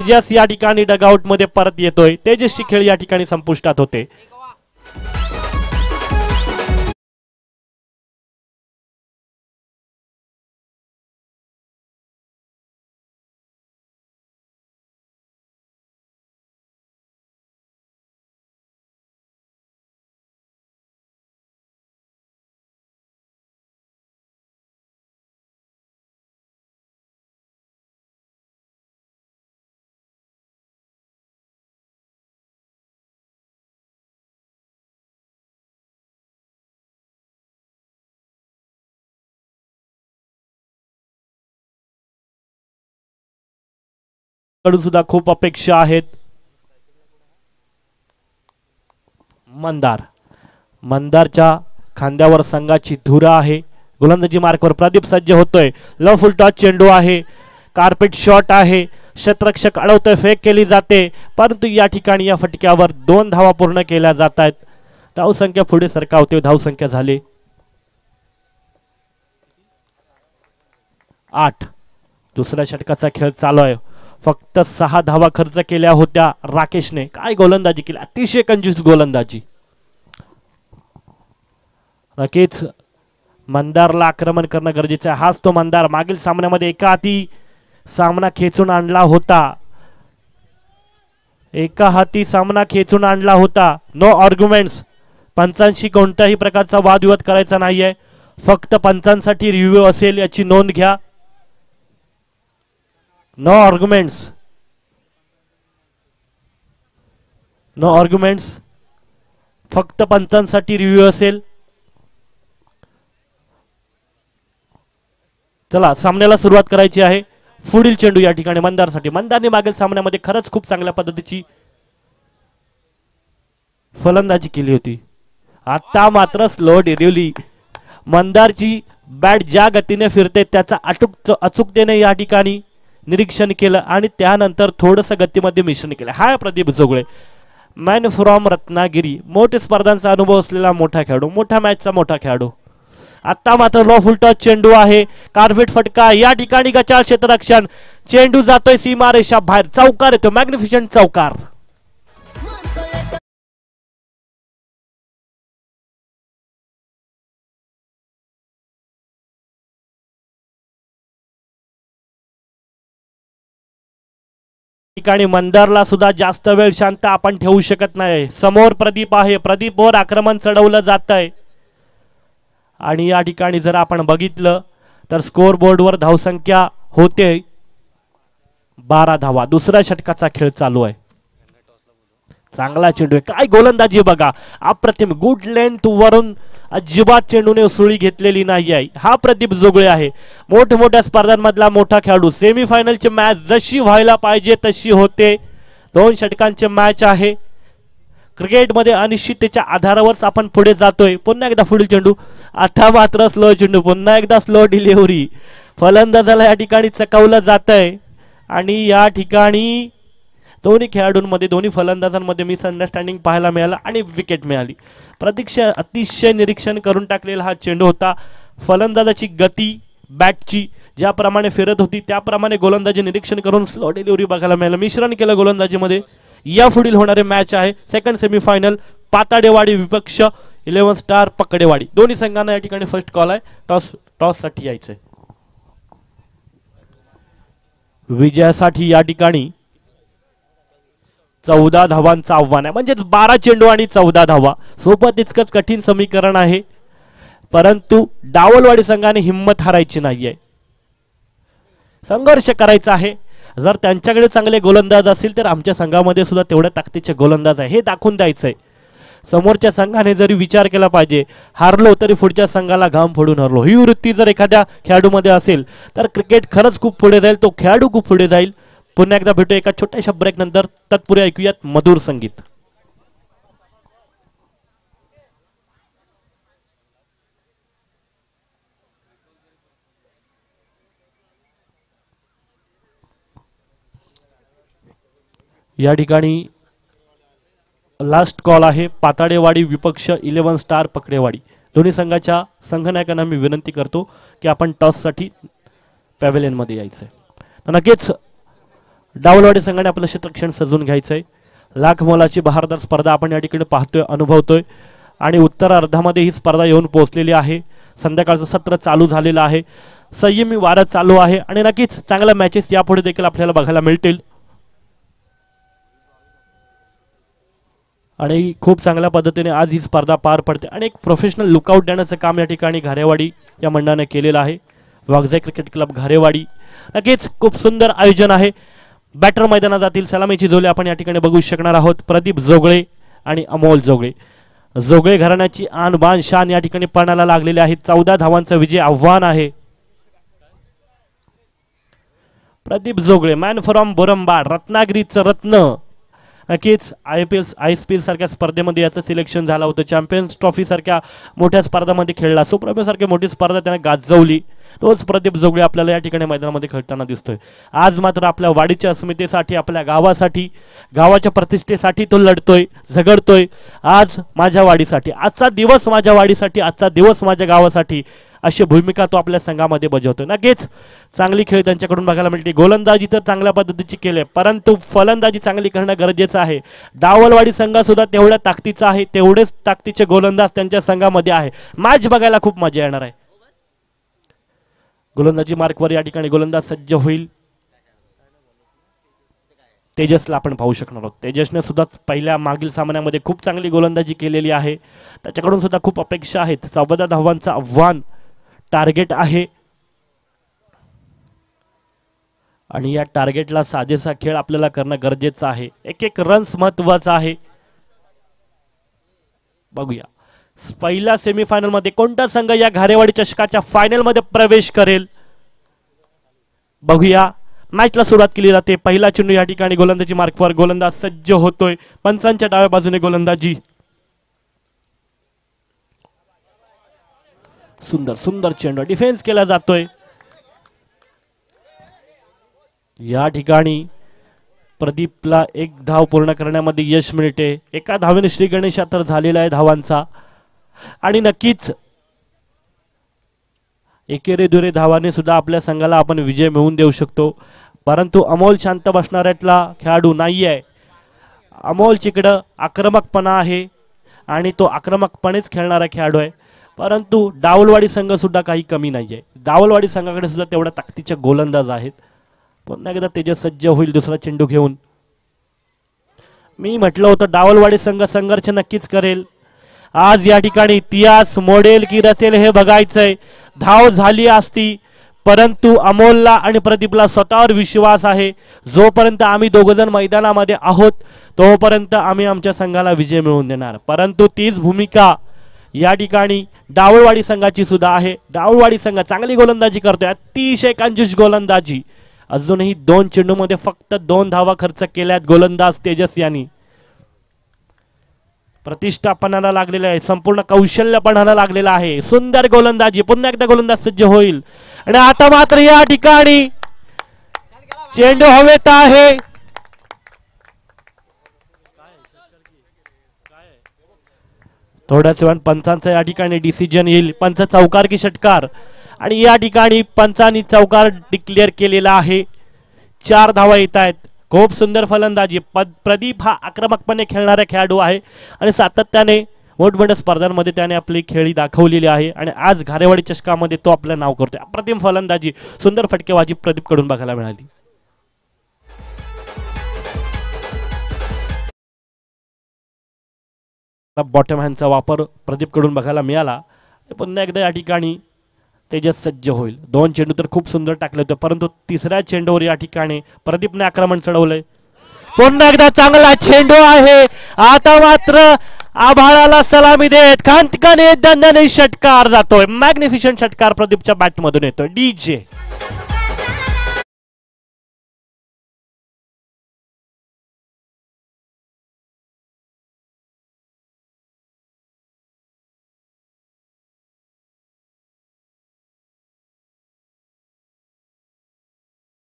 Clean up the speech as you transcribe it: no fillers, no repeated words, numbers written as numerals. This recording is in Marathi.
तेजस या ठिकाणी डगआउट मध्ये परत येतोय. तेजसची खेळ या ठिकाणी संपुष्टात होते. कडून सुद्धा खूप अपेक्षा आहेत. मंदारच्या खांद्यावर संघाची धुरा आहे. गोलंदाजी मार्कवर प्रदीप सज्ज होतोय. लव फुल टॉस चेंडू आहे. कार्पेट शॉट आहे. शतरक्षक अडवतोय. फेक केली जाते परंतु या ठिकाणी या फटक्यावर 2 धावा पूर्ण केल्या जात आहेत. धावसंख्या पुढे सरकावते. धावसंख्या झाली 8. दुसऱ्या षटकाचा खेळ चालू आहे. फक्त 6 धावा खर्च केल्या होत्या राकेशने. काय गोलंदाजी केली. अतिशय कंजूस गोलंदाजी. नक्कीच मंदारला आक्रमण करणं गरजेचं आहे. हाच तो मंदार मागील सामन्यामध्ये एका हाती सामना खेचून आणला होता. No arguments. पंचांशी कोणत्याही प्रकारचा वादविवाद करायचा नाहीये. फक्त पंचांसाठी रिव्ह्यू असेल याची नोंद घ्या. No arguments. फक्त पंचांसाठी रिव्ह्यू असेल. चला सामन्याला सुरुवात करायची आहे. पुढील चेंडू या ठिकाणी मंदारसाठी. मंदारने मागील सामन्यामध्ये खरंच खूप चांगल्या पद्धतीची फलंदाजी केली होती. आता मात्र स्लो डिलिव्हरी. मंदारची बॅट ज्या गतीने फिरते त्याचा अचूकतेने या ठिकाणी निरीक्षण केलं आणि त्यानंतर थोडंसं गतीमध्ये मिश्रण केलं. हाय प्रदीप जोगळे, मॅन फ्रॉम रत्नागिरी. मोठ्या स्पर्धांचा अनुभव असलेला मोठा खेळाडू, मोठ्या मॅचचा मोठा खेळाडू. आता मात्र लो फुल टॉस चेंडू आहे. कार्पेट फटका. या ठिकाणी गचाळ क्षेत्ररक्षण. चेंडू जातोय सीमारेषा बाहेर. चौकार येतो. मॅग्निफिशंट चौकार. ठिकाणी मंदारला सुद्धा जास्त वेळ शांत आपण ठेवू शकत नाही. समोर प्रदीप आहे. प्रदीपवर आक्रमण चढवलं जात आहे आणि या ठिकाणी जर आपण बघितलं तर स्कोर बोर्डवर धावसंख्या होते 12 धावा. दुसऱ्या षटकाचा खेळ चालू आहे. चांगला चेंडू आहे. काय गोलंदाजी बघा. अप्रतिम. गुड लेंथ वरून अजिबात चेंडूने उसळी घेतलेली नाही आहे. हा प्रदीप जोगळे आहे. मोठमोठ्या स्पर्धांमधला मोठा खेळाडू. सेमीफायनलची मॅच जशी व्हायला पाहिजे तशी होते. 2 षटकांचे मॅच आहे. क्रिकेटमध्ये अनिश्चिततेच्या आधारावरच आपण पुढे जातोय. पुन्हा एकदा पुढील चेंडू. आता मात्र स्लो चेंडू. पुन्हा एकदा स्लो डिलिव्हरी. फलंदाजाला या ठिकाणी चकावलं जात आहे आणि या ठिकाणी दोन्ही खेळाडूंमध्ये, दोन्ही फलंदाजांमध्ये मिसअंडरस्टँडिंग पाहायला मिळाला आणि विकेट मिळाली. प्रतीक्षा अतिशय निरीक्षण करून टाकलेला हा चेंडू होता. फलंदाजाची गती बॅटची ज्याप्रमाणे फिरत होती त्याप्रमाणे गोलंदाजी निरीक्षण करून स्लो डिलिव्हरी बघायला मिळालं. मिश्रण केलं गोलंदाजीमध्ये. या पुढील होणारे मॅच आहे सेकंड सेमीफायनल. पाताडेवाडी विपक्ष 11 स्टार पकडेवाडी. दोन्ही संघांना या ठिकाणी फर्स्ट कॉल आहे. टॉस साठी यायचंय. विजयासाठी या ठिकाणी 14 धावांचं आव्हान आहे. म्हणजे 12 चेंडू आणि 14 धावा. सोबत इतकंच कठीण समीकरण आहे परंतु डावलवाडी संघाने हिम्मत हारायची नाहीये. संघर्ष करायचा आहे. जर त्यांच्याकडे चांगले गोलंदाज असतील तर आमच्या संघामध्ये सुद्धा तेवढ्या ताकदीचे गोलंदाज आहे हे दाखवून द्यायचंय. समोरच्या संघाने जरी विचार केला पाहिजे, हारलो तरी पुढच्या संघाला घाम फोडून हरलो, ही वृत्ती जर एखाद्या खेळाडूमध्ये असेल तर क्रिकेट खरंच खूप पुढे जाईल. तो खेळाडू खूप पुढे जाईल. पुन्हा एकदा भेटू एका छोट्याशा ब्रेक नंतर. तत्पूर्वी ऐकूयात मधुर संगीत. या ठिकाणी लास्ट कॉल आहे. पाताडेवाडी विपक्ष 11 स्टार पकडेवाडी. दोन्ही संघाच्या संघनायकांना मी विनंती करतो की आपण टॉससाठी पॅव्हेलियनमध्ये यायचंय. नक्कीच डावलवाडी संघाने आपलं क्षेत्रक्षण सजून घ्यायचंय. लाख मोलाची बहारदार स्पर्धा आपण या ठिकाणी पाहतोय, अनुभवतोय आणि उत्तर अर्धामध्ये ही स्पर्धा येऊन पोहोचलेली आहे. संध्याकाळचं सत्र चालू झालेलं आहे, संयमी वारं चालू आहे आणि नक्कीच चांगल्या मॅचेस यापुढे देखील आपल्याला बघायला मिळतील आणि खूप चांगल्या पद्धतीने आज ही स्पर्धा पार पडते आणि एक प्रोफेशनल लुकआउट देण्याचं काम या ठिकाणी घारेवाडी या मंडळाने केलेलं आहे. Waghjai cricket club Gharewadi. नक्कीच खूप सुंदर आयोजन आहे. बॅटर मैदानात जातील सलामीची झोले आपण या ठिकाणी बघू शकणार आहोत. प्रदीप जोगळे आणि अमोल जोगळे. जोगळे घराण्याची आन बान शान या ठिकाणी पणाला लागलेले आहे. 14 धावांचा विजय आव्हान आहे. प्रदीप जोगळे मॅन फ्रॉम बोरंबाड, रत्नागिरीचं रत्न. नक्कीच IPL सारख्या स्पर्धेमध्ये याचं सिलेक्शन झालं होतं. चॅम्पियन्स ट्रॉफी सारख्या मोठ्या स्पर्धामध्ये खेळला. सुप्रीम सारखी मोठी स्पर्धा त्याने गाजवली. तोच प्रदीप जोगळे आपल्याला या ठिकाणी मैदानामध्ये खेळताना दिसतोय. आज मात्र आपल्या वाडीच्या अस्मितेसाठी, आपल्या गावासाठी, गावाच्या प्रतिष्ठेसाठी तो लढतोय, झगडतोय. आज माझ्या वाडीसाठी, आजचा दिवस माझ्या वाडीसाठी, आजचा दिवस माझ्या गावासाठी, अशी भूमिका तो आपल्या संघामध्ये बजावतोय. नक्कीच चांगली खेळ त्यांच्याकडून बघायला मिळते. गोलंदाजी तर चांगल्या पद्धतीची केली, परंतु फलंदाजी चांगली करणं गरजेचं आहे. डावलवाडी संघ सुद्धा तेवढ्या ताकदीचा आहे, तेवढेच ताकदीचे गोलंदाज त्यांच्या संघामध्ये आहे. मॅच बघायला खूप मजा येणार आहे. गोलंदाजी मार्कवर या ठिकाणी गोलंदाज सज्ज होईल. तेजसला आपण पाहू शकणार आहोत. तेजसने सुद्धा पहिल्या मागील सामन्यामध्ये खूप चांगली गोलंदाजी केलेली आहे. त्याच्याकडून सुद्धा खूप अपेक्षा आहेत. 14 धावांचं आव्हान टार्गेट आहे आणि या टार्गेटला साजेसा खेळ आपल्याला करणं गरजेचं आहे. एक एक रन्स महत्वाचा आहे. बघूया पहिल्या सेमीफायनल मध्ये कोणता संघ या घारेवाडी चषकाच्या फायनल मध्ये प्रवेश करेल. बघूया. मॅचला सुरुवात केली जाते. पहिला चेंडू या ठिकाणी गोलंदाजी मार्कवर गोलंदाज सज्ज होतोय. पंचांच्या डाव्या बाजूने गोलंदाजी. सुंदर सुंदर चेंडू डिफेन्स केला जातोय. या ठिकाणी प्रदीपला एक धाव पूर्ण करण्यामध्ये यश मिळते. एका धावेने श्री गणेश तर झालेला आहे धावांचा आणि नक्कीच एकेरी दुरे धावाने सुद्धा आपल्या संघाला आपण विजय मिळवून देऊ शकतो. परंतु अमोल शांत बसणाऱ्यातला खेळाडू नाही आहे. अमोल चिकडं आक्रमकपणा आहे आणि तो आक्रमकपणेच खेळणारा खेळाडू आहे. परंतु डावलवाडी संघ सुद्धा काही कमी नाही आहे. डावलवाडी संघाकडे सुद्धा तेवढ्या ताकदीचे गोलंदाज आहेत. पुन्हा एकदा तेजस सज्ज होईल दुसरा चेंडू घेऊन. मी म्हटलं होतं डावलवाडी संघ संघर्ष नक्कीच करेल. आज या ठिकाणी इतिहास मोडेल की रचेल हे बघायचंय. धाव झाली असती परंतु अमोलला आणि प्रदीपला स्वतःवर विश्वास आहे. जोपर्यंत आम्ही दोघजण मैदानामध्ये आहोत तोपर्यंत आम्ही आमच्या संघाला विजय मिळवून देणार. परंतु तीच भूमिका या ठिकाणी डावलवाडी संघाची सुद्धा आहे. डावलवाडी संघ चांगली गोलंदाजी करतोय, अतिशय कंजूस गोलंदाजी. अजूनही 2 चेंडूमध्ये फक्त 2 धावा खर्च केल्यात गोलंदाज तेजस यांनी. प्रतिष्ठापणाला लागलेला आहे, संपूर्ण कौशल्यपणाला लागलेला आहे. सुंदर गोलंदाजी. पुन्हा एकदा गोलंदाज सज्ज होईल आणि आता मात्र या ठिकाणी चेंडू हवेत आहे. थोड्याच वेळात पंचांचा या ठिकाणी डिसिजन येईल. पंच चौकार की षटकार आणि या ठिकाणी पंचांनी चौकार डिक्लेअर केलेला आहे. 4 धावा येत आहेत. खूप सुंदर फलंदाजी. प्रदीप हा आक्रमकपणे खेळणारा खेळाडू आहे आणि सातत्याने मोठमोठ्या स्पर्धांमध्ये त्याने आपली खेळी दाखवलेली आहे आणि आज घारेवाडी चषकामध्ये तो आपलं नाव करतोय. अप्रतिम फलंदाजी, सुंदर फटकेबाजी प्रदीप कडून बघायला मिळाली. बॉटम हँडचा वापर प्रदीप कडून बघायला मिळाला. पुन्हा एकदा या ठिकाणी तेजस सज्ज होईल. 2 चेंडू तर खूप सुंदर टाकले होते परंतु तिसऱ्या चेंडूवर या ठिकाणी प्रदीपने आक्रमण चढवलंय. पुन्हा एकदा चांगला चेंडू आहे. आता मात्र आभाळाला सलामी देत खांतकाने दंडने षटकार जातोय. मॅग्निफिशंट षटकार प्रदीपच्या बॅट मधून येतोय. डीजे